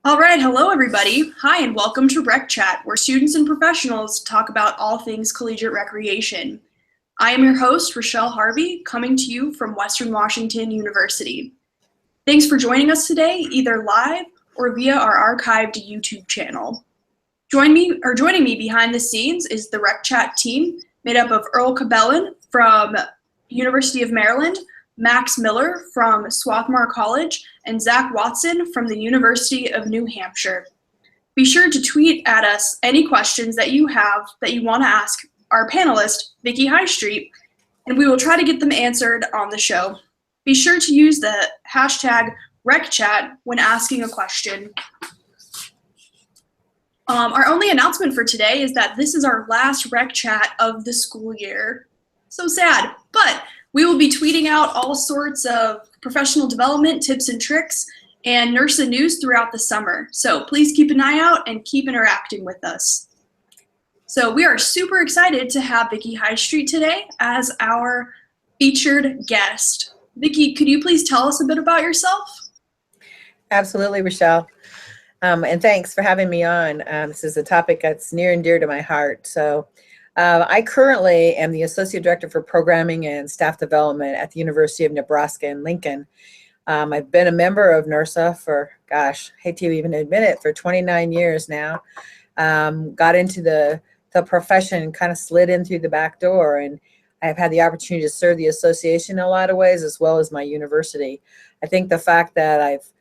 All right, hello everybody. Hi and welcome to RecChat, where students and professionals talk about all things collegiate recreation. I am your host, Rochelle Harvey, coming to you from Western Washington University. Thanks for joining us today, either live or via our archived YouTube channel. Joining me behind the scenes is the RecChat team, made up of Earl Cabellon from University of Maryland, Max Miller from Swarthmore College, and Zach Watson from the University of New Hampshire. Be sure to tweet at us any questions that you have that you want to ask our panelist, Vicky Highstreet, and we will try to get them answered on the show. Be sure to use the hashtag RecChat when asking a question. Our only announcement for today is that this is our last RecChat of the school year. So sad, but we will be tweeting out all sorts of professional development tips and tricks and NERSA news throughout the summer. So please keep an eye out and keep interacting with us. So we are super excited to have Vicky Highstreet today as our featured guest. Vicky, could you please tell us a bit about yourself? Absolutely, Rochelle. And thanks for having me on. This is a topic that's near and dear to my heart. So I currently am the Associate Director for Programming and Staff Development at the University of Nebraska in Lincoln. I've been a member of NERSA for, hate to even admit it, for 29 years now. Got into the profession, kind of slid in through the back door, and I've had the opportunity to serve the association in a lot of ways, as well as my university. I think the fact that I've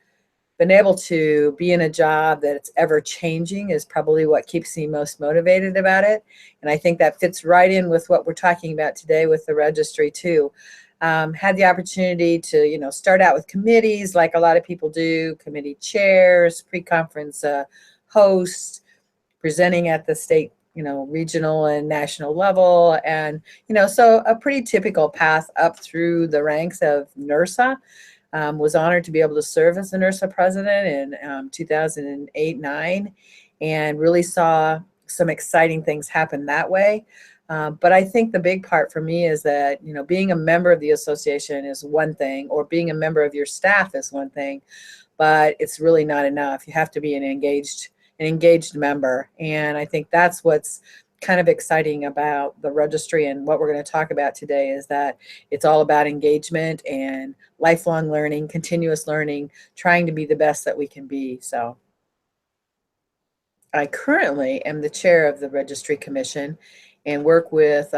been able to be in a job that it's ever changing is probably what keeps me most motivated about it. And I think that fits right in with what we're talking about today with the registry too. Had the opportunity to, start out with committees like a lot of people do, committee chairs, pre-conference hosts, presenting at the state, regional and national level. And, so a pretty typical path up through the ranks of NERSA. Was honored to be able to serve as the NERSA president in 2008-9, and really saw some exciting things happen that way. But I think the big part for me is that, being a member of the association is one thing, or being a member of your staff is one thing, but it's really not enough. You have to be an engaged member. And I think that's what's kind of exciting about the registry, and what we're going to talk about today is that it's all about engagement and lifelong learning, continuous learning, trying to be the best that we can be. So I currently am the chair of the Registry Commission and work with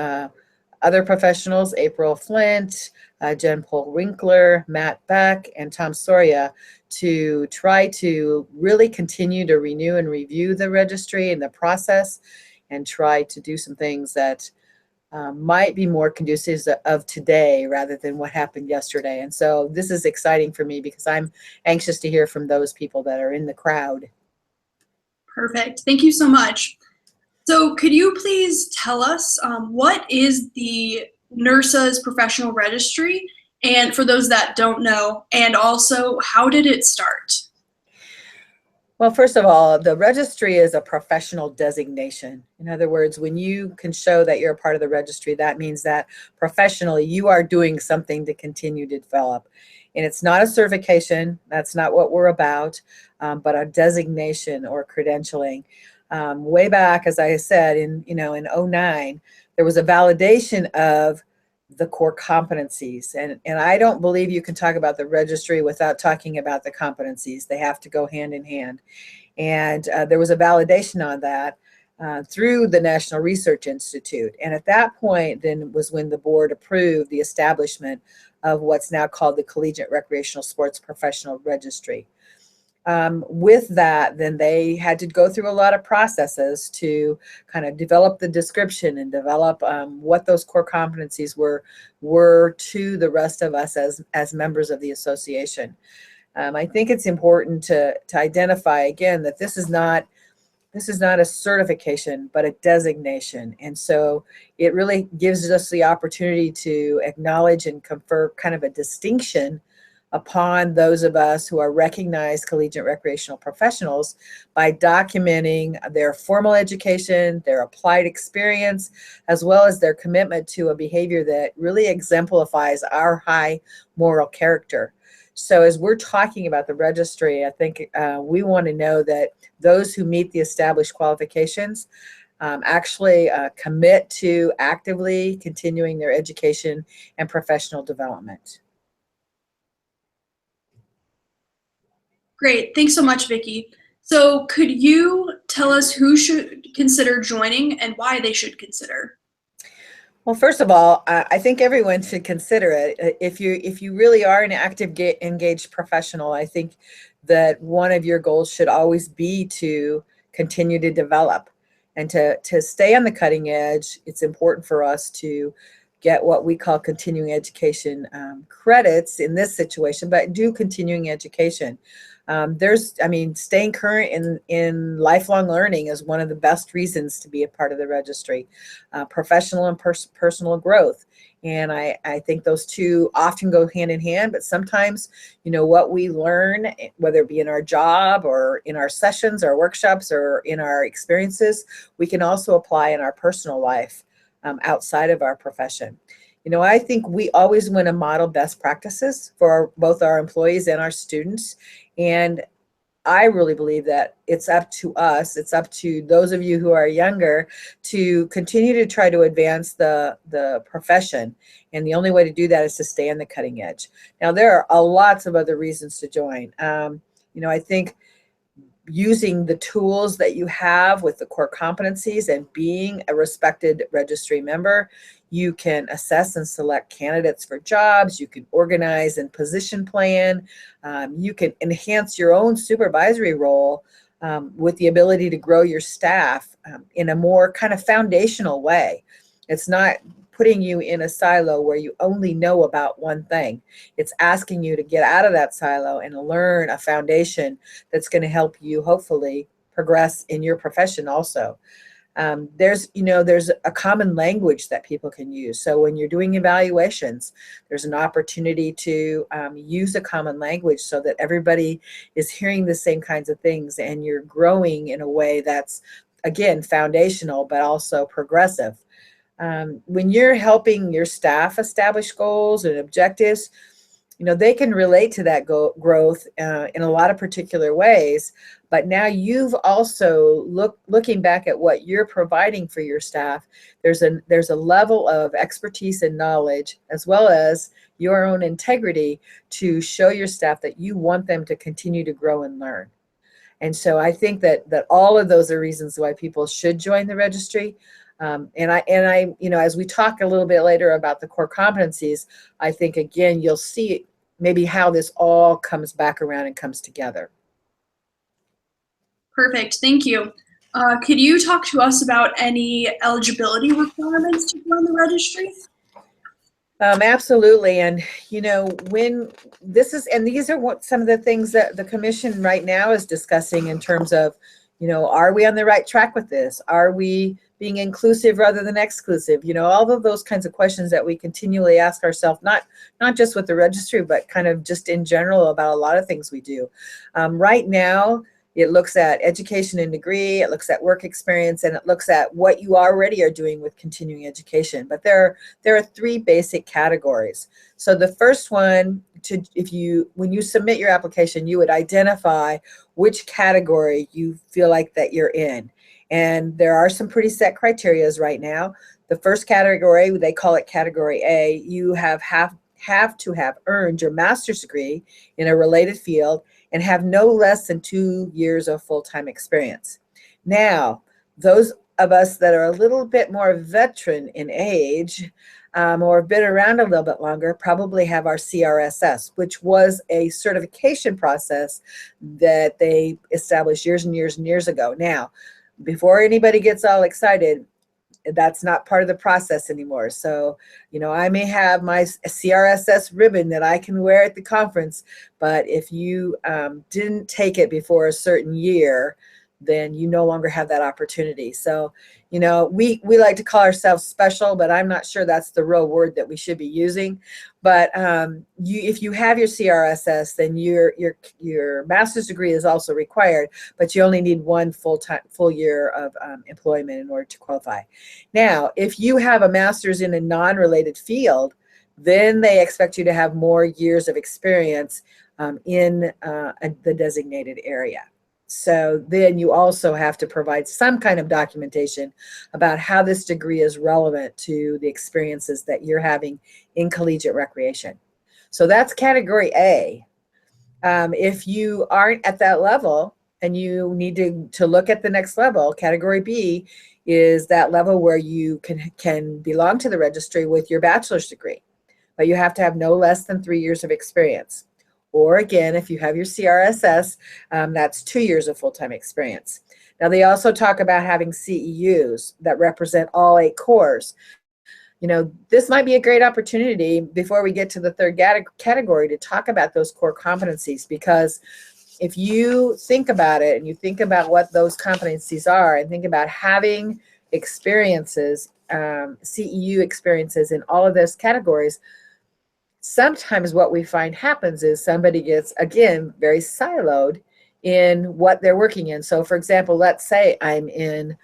other professionals, April Flint, Jen Paul Winkler, Matt Beck, and Tom Soria, to try to really continue to renew and review the registry and the process, and try to do some things that might be more conducive of today rather than what happened yesterday. And so this is exciting for me because I'm anxious to hear from those people that are in the crowd. Perfect. Thank you so much. So could you please tell us what is the NERSA's professional registry? And for those that don't know, and also how did it start? Well, first of all, the registry is a professional designation. In other words, when you can show that you're a part of the registry, that means that professionally you are doing something to continue to develop. And it's not a certification, that's not what we're about, but a designation or credentialing. Way back, as I said, in 09, there was a validation of the core competencies. And I don't believe you can talk about the registry without talking about the competencies. They have to go hand in hand. And there was a validation on that through the National Research Institute. And at that point, then was when the board approved the establishment of what's now called the Collegiate Recreational Sports Professional Registry. With that, then they had to go through a lot of processes to kind of develop the description and develop what those core competencies were to the rest of us as members of the association. I think it's important to identify again that this is not a certification, but a designation. And so it really gives us the opportunity to acknowledge and confer kind of a distinction upon those of us who are recognized collegiate recreational professionals by documenting their formal education, their applied experience, as well as their commitment to a behavior that really exemplifies our high moral character. So as we're talking about the registry, I think we want to know that those who meet the established qualifications actually commit to actively continuing their education and professional development. Great. Thanks so much, Vicki. So could you tell us who should consider joining and why they should consider? Well, first of all, I think everyone should consider it. If you really are an active, engaged professional, I think that one of your goals should always be to continue to develop and to stay on the cutting edge. It's important for us to get what we call continuing education credits in this situation, but do continuing education. Staying current in lifelong learning is one of the best reasons to be a part of the registry, professional and personal growth. And I think those two often go hand in hand, but sometimes, what we learn, whether it be in our job or in our sessions or workshops or in our experiences, we can also apply in our personal life outside of our profession. I think we always want to model best practices for both our employees and our students. And I really believe that it's up to us, it's up to those of you who are younger to continue to try to advance the profession. And the only way to do that is to stay on the cutting edge. Now, there are lots of other reasons to join. I think using the tools that you have with the core competencies and being a respected registry member, you can assess and select candidates for jobs, you can organize and position plan, you can enhance your own supervisory role with the ability to grow your staff in a more kind of foundational way. It's not putting you in a silo where you only know about one thing. It's asking you to get out of that silo and learn a foundation that's going to help you hopefully progress in your profession also. There's a common language that people can use. So when you're doing evaluations, there's an opportunity to use a common language so that everybody is hearing the same kinds of things and you're growing in a way that's, again, foundational, but also progressive. When you're helping your staff establish goals and objectives, they can relate to that growth in a lot of particular ways. But now you've also looking back at what you're providing for your staff, there's a level of expertise and knowledge, as well as your own integrity to show your staff that you want them to continue to grow and learn. And so I think that all of those are reasons why people should join the registry. And I, as we talk a little bit later about the core competencies, I think, again, you'll see maybe how this all comes back around and comes together. Perfect, thank you. Could you talk to us about any eligibility requirements to join the registry? Absolutely. And, when this is, and these are what some of the things that the commission right now is discussing in terms of, are we on the right track with this? Are we being inclusive rather than exclusive? All of those kinds of questions that we continually ask ourselves, not just with the registry, but kind of just in general about a lot of things we do. Right now, it looks at education and degree, it looks at work experience, and it looks at what you already are doing with continuing education. But there are three basic categories. So the first one, when you submit your application, you would identify which category you feel like that you're in. And there are some pretty set criterias right now. The first category, they call it category A, you have to have earned your master's degree in a related field and have no less than 2 years of full-time experience. Now, those of us that are a little bit more veteran in age or have been around a little bit longer probably have our CRSS, which was a certification process that they established years and years and years ago. Now, before anybody gets all excited, that's not part of the process anymore. So, I may have my CRSS ribbon that I can wear at the conference, but if you didn't take it before a certain year, then you no longer have that opportunity. So, we like to call ourselves special, but I'm not sure that's the real word that we should be using. But if you have your CRSS, then your master's degree is also required, but you only need one full year of employment in order to qualify. Now, if you have a master's in a non-related field, then they expect you to have more years of experience in the designated area. So then you also have to provide some kind of documentation about how this degree is relevant to the experiences that you're having in collegiate recreation. So that's category A. If you aren't at that level and you need to look at the next level, category B is that level where you can belong to the registry with your bachelor's degree, but you have to have no less than 3 years of experience. Or again, if you have your CRSS, that's 2 years of full-time experience. Now, they also talk about having CEUs that represent all 8 cores. You know, this might be a great opportunity before we get to the third category to talk about those core competencies, because if you think about it and you think about what those competencies are and think about having experiences, CEU experiences in all of those categories, sometimes what we find happens is somebody gets, again, very siloed in what they're working in. So for example, let's say I'm in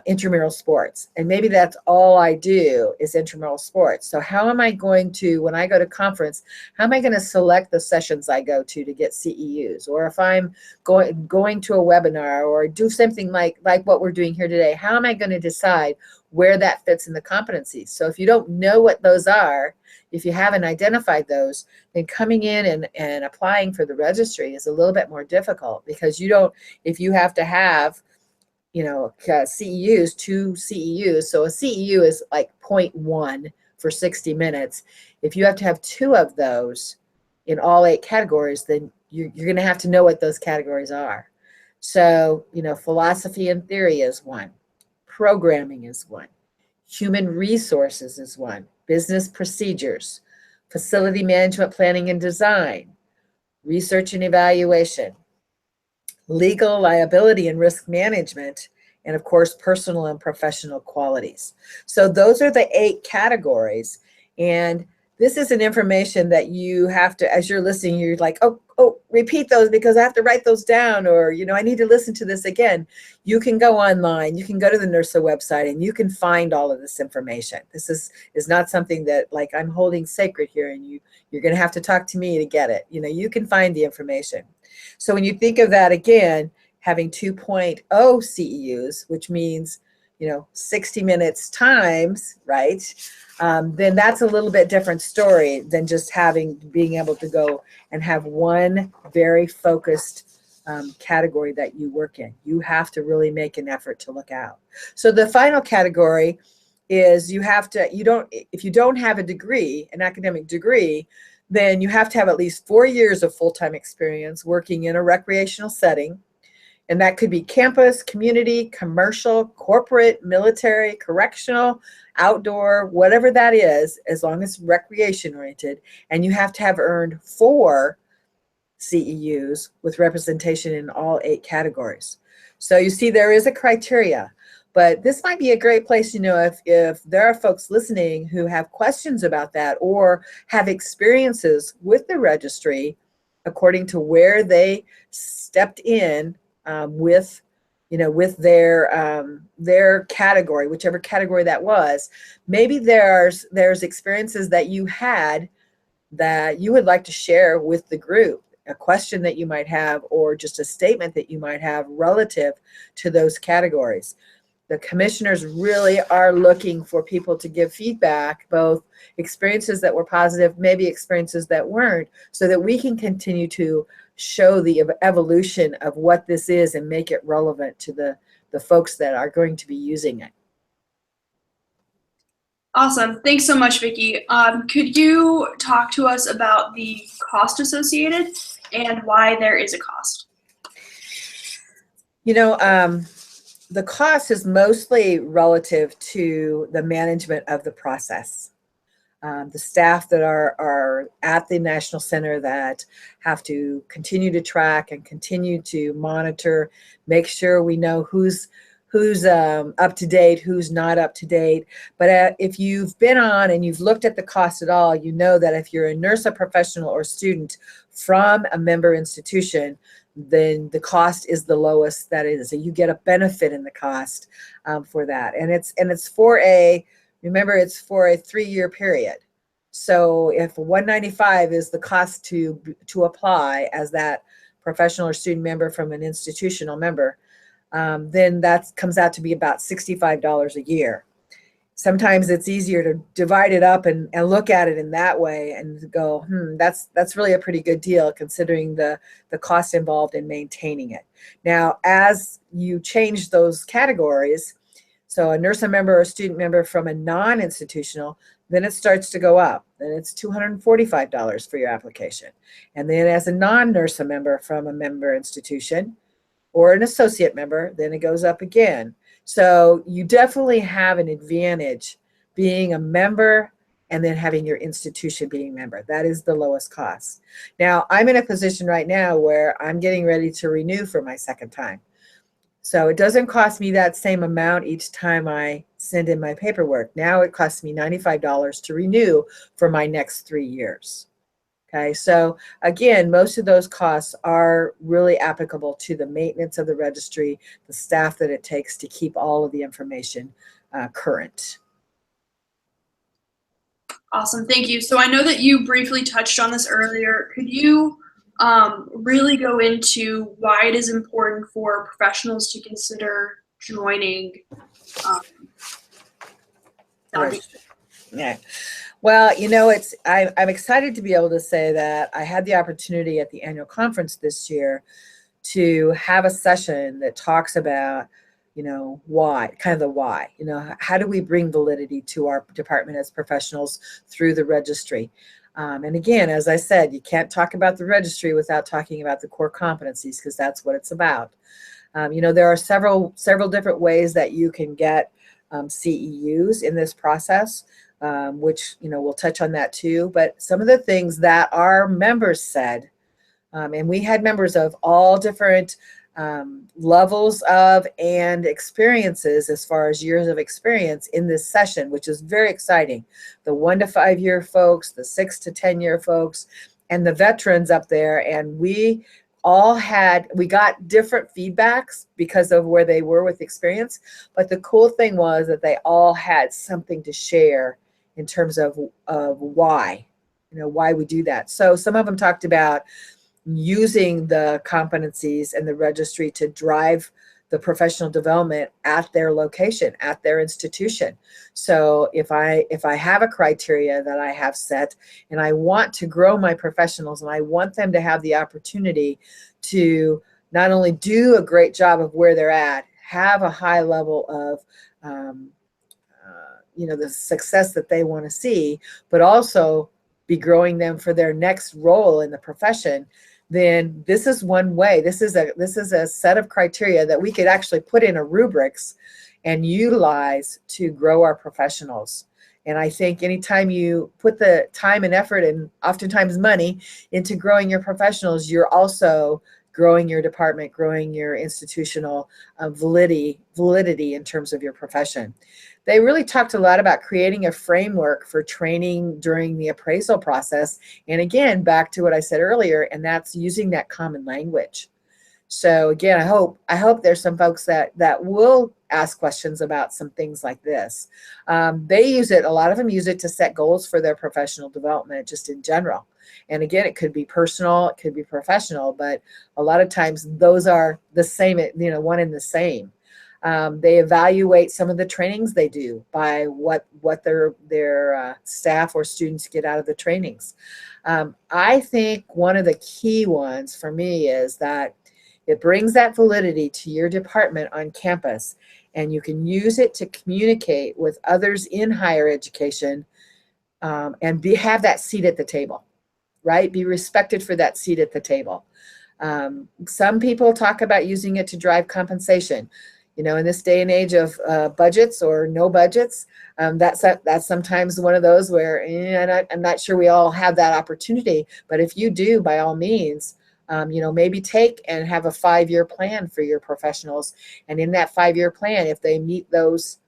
intramural sports, and maybe that's all I do is intramural sports. So how am I going to, when I go to conference, how am I going to select the sessions I go to get CEUs? Or if I'm going to a webinar or do something like what we're doing here today, how am I going to decide where that fits in the competencies? So if you don't know what those are, if you haven't identified those, then coming in and applying for the registry is a little bit more difficult, because you don't, if you have to have, you know, CEUs, 2 CEUs, so a CEU is like 0.1 for 60 minutes. If you have to have 2 of those in all 8 categories, then you're going to have to know what those categories are. So, you know, philosophy and theory is 1. Programming is 1. Human resources is 1. Business procedures, facility management, planning and design, research and evaluation, legal, liability and risk management, and of course, personal and professional qualities. So those are the 8 categories. And this is an information that you have to, as you're listening, you're like, oh, repeat those because I have to write those down, or, you know, I need to listen to this again. You can go online, you can go to the NERSA website, and you can find all of this information. This is not something that like I'm holding sacred here and you're going to have to talk to me to get it. You know, you can find the information. So when you think of that again, having 2.0 CEUs, which means, you know, 60 minutes times, right? Then that's a little bit different story than just being able to go and have one very focused category that you work in. You have to really make an effort to look out. So the final category is if you don't have a degree, an academic degree, then you have to have at least 4 years of full-time experience working in a recreational setting. And that could be campus, community, commercial, corporate, military, correctional, outdoor, whatever that is, as long as recreation oriented. And you have to have earned 4 CEUs with representation in all 8 categories. So you see, there is a criteria. But this might be a great place, you know, if there are folks listening who have questions about that or have experiences with the registry according to where they stepped in with, you know, with their category, whichever category that was. Maybe there's experiences that you had that you would like to share with the group, a question that you might have, or just a statement that you might have relative to those categories. The commissioners really are looking for people to give feedback, both experiences that were positive, maybe experiences that weren't, so that we can continue to show the evolution of what this is and make it relevant to the folks that are going to be using it. Awesome. Thanks so much, Vicki. Could you talk to us about the cost associated and why there is a cost? You know, the cost is mostly relative to the management of the process. The staff that are at the National Center that have to continue to track and continue to monitor, make sure we know who's up to date, who's not up to date. But if you've been on and you've looked at the cost at all, you know that if you're a NERSA professional or student from a member institution, then the cost is the lowest that is. So you get a benefit in the cost for that. And it's for remember, it's for a 3-year period. So if $195 is the cost to apply as that professional or student member from an institutional member, then that comes out to be about $65 a year. Sometimes it's easier to divide it up and look at it in that way and go, that's really a pretty good deal considering the cost involved in maintaining it. Now, as you change those categories, so a nursing member or a student member from a non-institutional, then it starts to go up. Then it's $245 for your application. And then as a non-nursing member from a member institution or an associate member, then it goes up again. So you definitely have an advantage being a member and then having your institution being a member. That is the lowest cost. Now, I'm in a position right now where I'm getting ready to renew for my second time. So it doesn't cost me that same amount each time I send in my paperwork. Now it costs me $95 to renew for my next 3 years. Okay, so again, most of those costs are really applicable to the maintenance of the registry, the staff that it takes to keep all of the information current. Awesome, thank you. So I know that you briefly touched on this earlier. Could you really go into why it is important for professionals to consider joining Registry? Yeah. Well, I'm excited to be able to say that I had the opportunity at the annual conference this year to have a session that talks about, why, kind of the why, how do we bring validity to our department as professionals through the registry? And again, as I said, you can't talk about the registry without talking about the core competencies, because that's what it's about. There are several different ways that you can get CEUs in this process, which, we'll touch on that too. But some of the things that our members said, and we had members of all different levels of and experiences as far as years of experience in this session, which is very exciting. The 1 to 5 year folks, the 6 to 10 year folks, and the veterans up there. And we got different feedbacks because of where they were with experience. But the cool thing was that they all had something to share in terms of why, why we do that. So some of them talked about using the competencies and the registry to drive the professional development at their location, at their institution. So if I have a criteria that I have set and I want to grow my professionals and I want them to have the opportunity to not only do a great job of where they're at, have a high level of the success that they want to see, but also be growing them for their next role in the profession, then this is one way. This is a set of criteria that we could actually put in a rubrics and utilize to grow our professionals. And I think anytime you put the time and effort and oftentimes money into growing your professionals, you're also growing your department, growing your institutional validity in terms of your profession. They really talked a lot about creating a framework for training during the appraisal process. And again, back to what I said earlier, and that's using that common language. So again, I hope there's some folks that will ask questions about some things like this. They use it, a lot of them use it to set goals for their professional development just in general. And again, it could be personal, it could be professional, but a lot of times those are the same, one and the same. They evaluate some of the trainings they do by what their staff or students get out of the trainings. I think one of the key ones for me is that it brings that validity to your department on campus, and you can use it to communicate with others in higher education and have that seat at the table, right? Be respected for that seat at the table. Some people talk about using it to drive compensation. In this day and age of budgets or no budgets, that's sometimes one of those where I'm not sure we all have that opportunity. But if you do, by all means, maybe take and have a 5-year plan for your professionals. And in that 5-year plan, if they meet those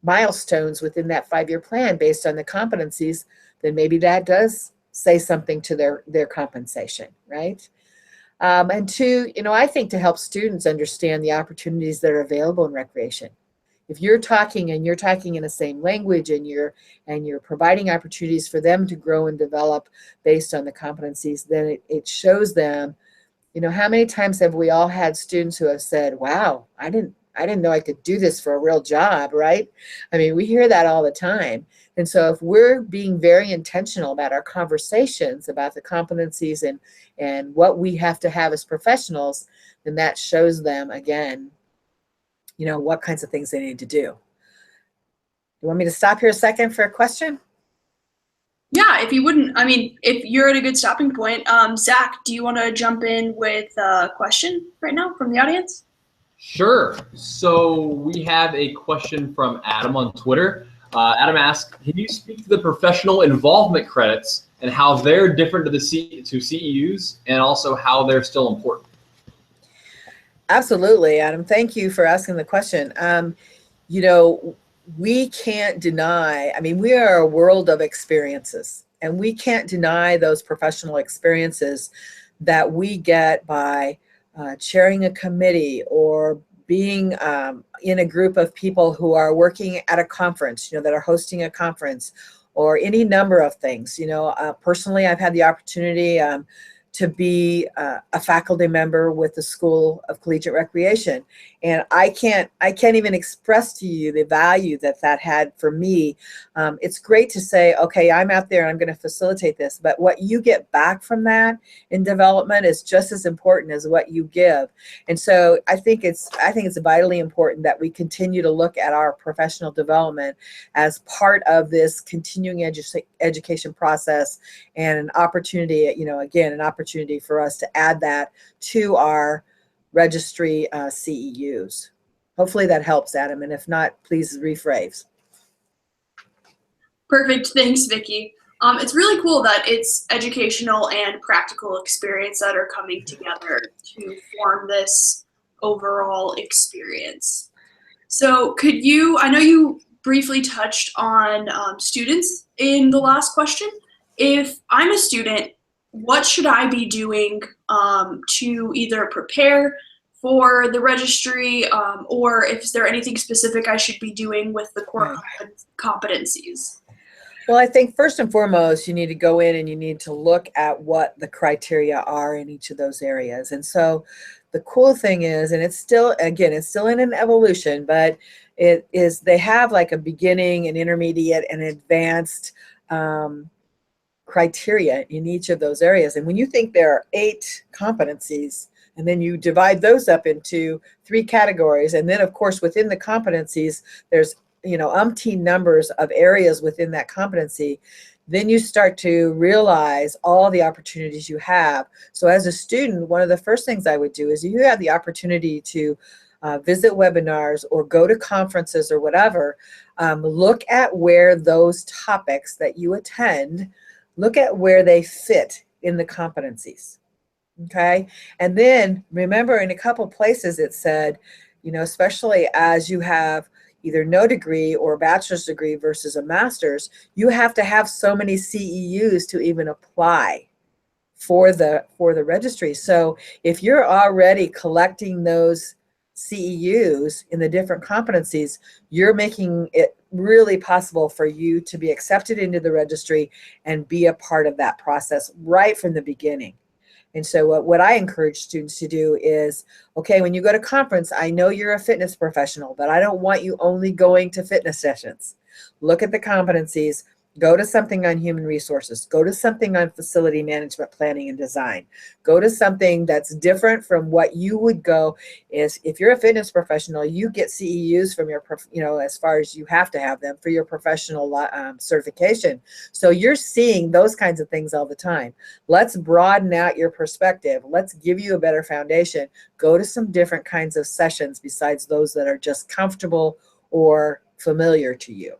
milestones within that 5-year plan based on the competencies, then maybe that does say something to their compensation, right? And two, I think to help students understand the opportunities that are available in recreation. if you're talking and you're talking in the same language and you're providing opportunities for them to grow and develop based on the competencies, then it shows them, how many times have we all had students who have said, wow, I didn't know I could do this for a real job, right? I mean, we hear that all the time. And so if we're being very intentional about our conversations about the competencies and what we have to have as professionals, then that shows them, again, what kinds of things they need to do. You want me to stop here a second for a question? Yeah, if you wouldn't, if you're at a good stopping point, Zach, do you want to jump in with a question right now from the audience? Sure. So we have a question from Adam on Twitter. Adam asks, can you speak to the professional involvement credits and how they're different to CEUs and also how they're still important? Absolutely, Adam. Thank you for asking the question. We can't deny, we are a world of experiences, and we can't deny those professional experiences that we get by chairing a committee or being in a group of people who are working at a conference, that are hosting a conference, or any number of things. Personally, I've had the opportunity to be a faculty member with the School of Collegiate Recreation. And I can't even express to you the value that had for me. It's great to say, okay, I'm out there and I'm going to facilitate this, but what you get back from that in development is just as important as what you give. And so I think it's vitally important that we continue to look at our professional development as part of this continuing education process, and an opportunity, again, an opportunity for us to add that to our registry CEUs. Hopefully that helps, Adam, and if not, please rephrase. Perfect, thanks, Vicki. It's really cool that it's educational and practical experience that are coming together to form this overall experience. So I know you briefly touched on students in the last question. If I'm a student, what should I be doing to either prepare for the registry, or is there anything specific I should be doing with the core competencies? Well, I think first and foremost, you need to go in and you need to look at what the criteria are in each of those areas. And so the cool thing is, and it's still in an evolution, but they have like a beginning, an intermediate, and advanced criteria in each of those areas. And when you think there are 8 competencies, and then you divide those up into 3 categories, and then of course within the competencies, there's umpteen numbers of areas within that competency, then you start to realize all the opportunities you have. So as a student, one of the first things I would do is, you have the opportunity to visit webinars or go to conferences or whatever, look at where those topics that you attend, look at where they fit in the competencies, okay? And then remember, in a couple places it said, especially as you have either no degree or a bachelor's degree versus a master's, you have to have so many CEUs to even apply for the registry. So if you're already collecting those CEUs in the different competencies, you're making it really possible for you to be accepted into the registry and be a part of that process right from the beginning. And so what I encourage students to do is, okay, when you go to conference, I know you're a fitness professional, but I don't want you only going to fitness sessions. Look at the competencies. Go to something on human resources. Go to something on facility management, planning, and design. Go to something that's different from what you would go. Is if you're a fitness professional, you get CEUs from your, as far as you have to have them for your professional certification. So you're seeing those kinds of things all the time. Let's broaden out your perspective. Let's give you a better foundation. Go to some different kinds of sessions besides those that are just comfortable or familiar to you.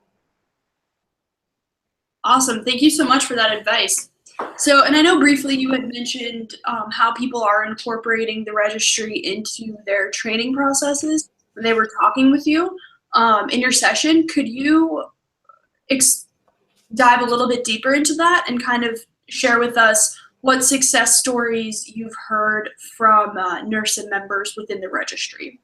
Awesome. Thank you so much for that advice. So, and I know briefly you had mentioned how people are incorporating the registry into their training processes when they were talking with you in your session. Could you dive a little bit deeper into that and kind of share with us what success stories you've heard from NERSA members within the registry?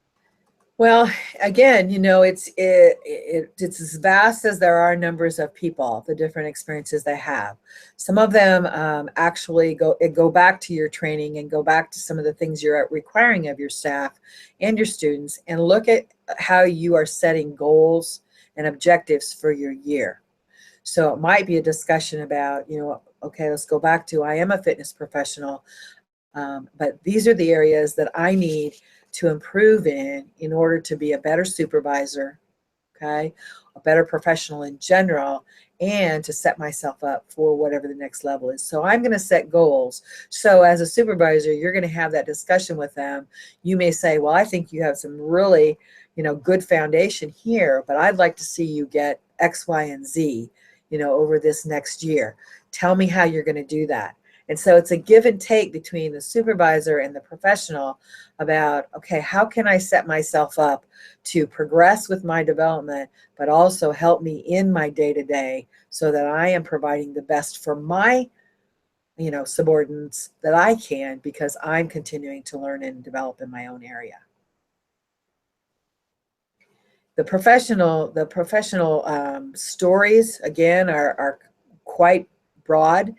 Well, again, it's as vast as there are numbers of people, the different experiences they have. Some of them actually go back to your training and go back to some of the things you're requiring of your staff and your students, and look at how you are setting goals and objectives for your year. So it might be a discussion about, okay, let's go back to, I am a fitness professional, but these are the areas that I need to improve in order to be a better supervisor, okay, a better professional in general, and to set myself up for whatever the next level is. So I'm going to set goals. So as a supervisor, you're going to have that discussion with them. You may say, well, I think you have some really, good foundation here, but I'd like to see you get X, Y, and Z, over this next year. Tell me how you're going to do that. And so it's a give and take between the supervisor and the professional about, okay, how can I set myself up to progress with my development, but also help me in my day-to-day so that I am providing the best for my, subordinates that I can, because I'm continuing to learn and develop in my own area. The professional stories, again, are quite broad.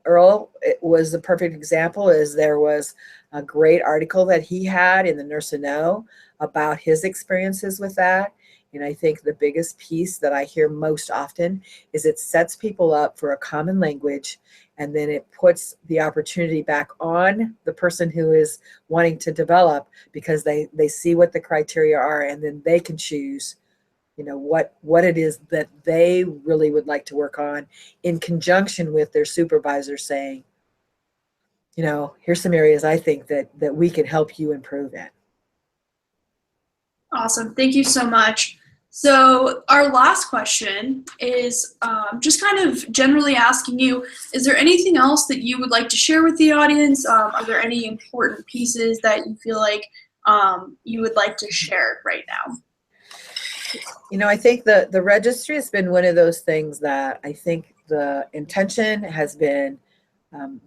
Earl was the perfect example, as there was a great article that he had in the Nurse to Know about his experiences with that. And I think the biggest piece that I hear most often is it sets people up for a common language, and then it puts the opportunity back on the person who is wanting to develop, because they see what the criteria are, and then they can choose what it is that they really would like to work on, in conjunction with their supervisor saying, here's some areas I think that we can help you improve in. Awesome. Thank you so much. So our last question is just kind of generally asking you, is there anything else that you would like to share with the audience? Are there any important pieces that you feel like you would like to share right now? I think the registry has been one of those things that I think the intention has been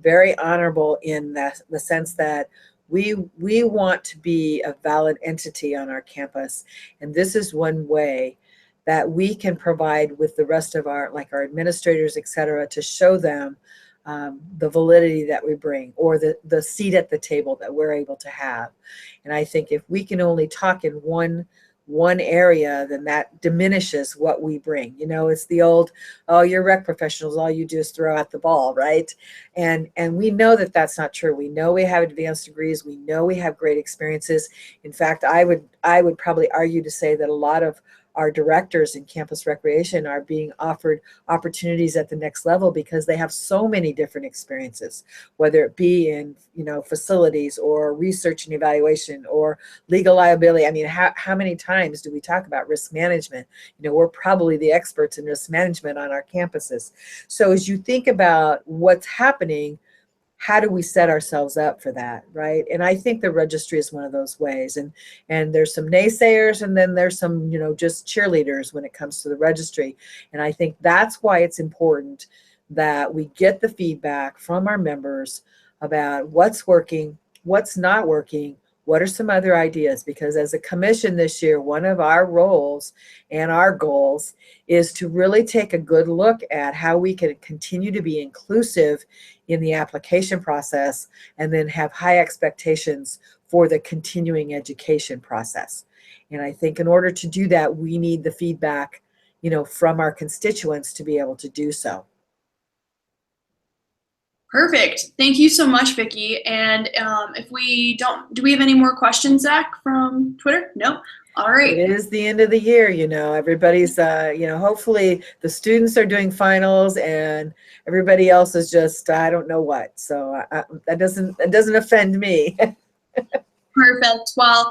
very honorable, in the sense that we want to be a valid entity on our campus. And this is one way that we can provide with the rest of our administrators, et cetera, to show them the validity that we bring, or the seat at the table that we're able to have. And I think if we can only talk in one area, then that diminishes what we bring. It's the old, oh, you're rec professionals, all you do is throw out the ball, right? And we know that that's not true. We know we have advanced degrees. We know we have great experiences. In fact, I would probably argue to say that a lot of our directors in campus recreation are being offered opportunities at the next level because they have so many different experiences, whether it be in facilities or research and evaluation or legal liability. I mean, how many times do we talk about risk management? We're probably the experts in risk management on our campuses. So as you think about what's happening, how do we set ourselves up for that, right? And I think the registry is one of those ways. And there's some naysayers, and then there's some, just cheerleaders when it comes to the registry. And I think that's why it's important that we get the feedback from our members about what's working, what's not working, what are some other ideas? Because as a commission this year, one of our roles and our goals is to really take a good look at how we can continue to be inclusive in the application process, and then have high expectations for the continuing education process. And I think in order to do that, we need the feedback, from our constituents to be able to do so. Perfect. Thank you so much, Vicki. And if we don't, do we have any more questions, Zach, from Twitter? No? All right. It is the end of the year, everybody's, hopefully the students are doing finals and everybody else is just, I don't know what. So that doesn't offend me. Perfect. Well,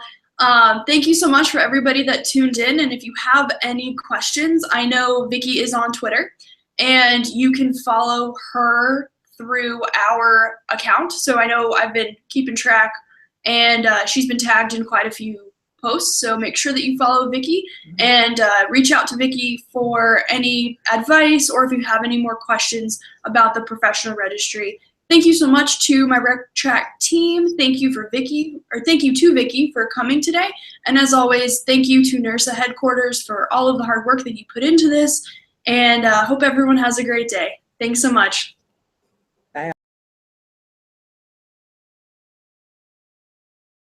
thank you so much for everybody that tuned in. And if you have any questions, I know Vicki is on Twitter, and you can follow her through our account. So I know I've been keeping track, and she's been tagged in quite a few posts. So make sure that you follow Vicki, and reach out to Vicki for any advice, or if you have any more questions about the professional registry. Thank you so much to my RecChat team. Thank you to Vicky for coming today. And as always, thank you to NERSA headquarters for all of the hard work that you put into this. And hope everyone has a great day. Thanks so much.